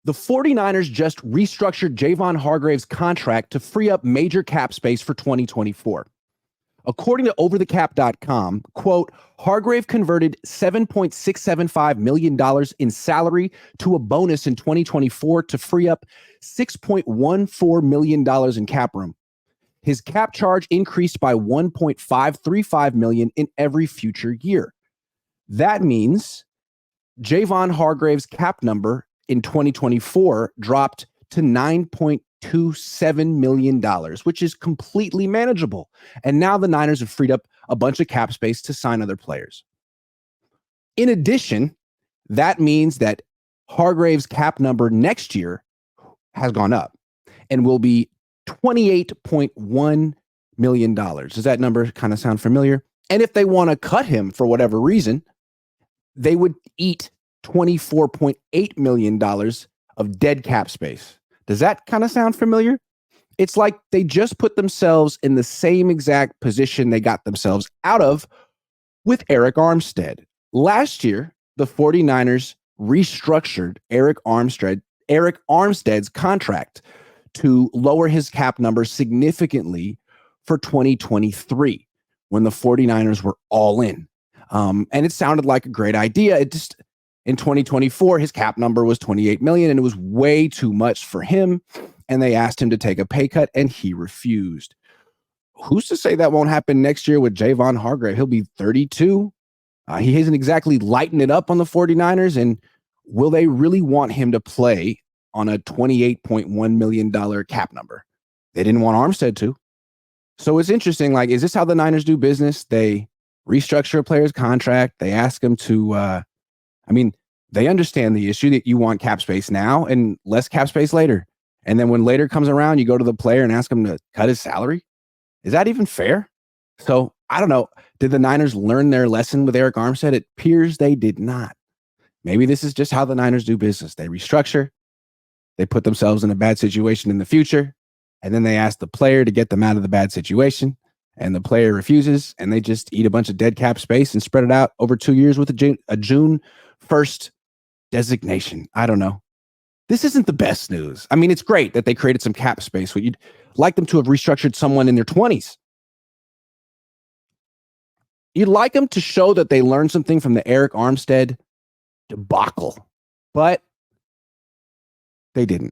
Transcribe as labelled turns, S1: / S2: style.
S1: The 49ers just restructured Javon Hargrave's contract to free up major cap space for 2024. According to overthecap.com, quote, Hargrave converted $7.675 million in salary to a bonus in 2024 to free up $6.14 million in cap room. His cap charge increased by $1.535 million in every future year. That means Javon Hargrave's cap number in 2024 dropped to $9.27 million, which is completely manageable. And now the Niners have freed up a bunch of cap space to sign other players. In addition, that means that Hargrave's cap number next year has gone up and will be $28.1 million. Does that number kind of sound familiar? And if they want to cut him for whatever reason, they would eat $24.8 million of dead cap space. Does that kind of sound familiar? It's like they just put themselves in the same exact position they got themselves out of with Eric Armstead. Last year, the 49ers restructured Eric Armstead's contract to lower his cap number significantly for 2023 when the 49ers were all in. And it sounded like a great idea. In 2024, his cap number was $28 million, and it was way too much for him. And they asked him to take a pay cut, and he refused. Who's to say that won't happen next year with Javon Hargrave? He'll be 32. He isn't exactly lighting it up on the 49ers. And will they really want him to play on a $28.1 million cap number? They didn't want Armstead to. So it's interesting. Like, is this how the Niners do business? They restructure a player's contract. They ask him to, they understand the issue that you want cap space now and less cap space later. And then when later comes around, you go to the player and ask him to cut his salary. Is that even fair? So I don't know. Did the Niners learn their lesson with Eric Armstead? It appears they did not. Maybe this is just how the Niners do business. They restructure. They put themselves in a bad situation in the future. And then they ask the player to get them out of the bad situation. And the player refuses. And they just eat a bunch of dead cap space and spread it out over 2 years with a June 1st designation. I don't know. This isn't the best news. I mean, it's great that they created some cap space, but you'd like them to have restructured someone in their 20s. You'd like them to show that they learned something from the Eric Armstead debacle, but they didn't.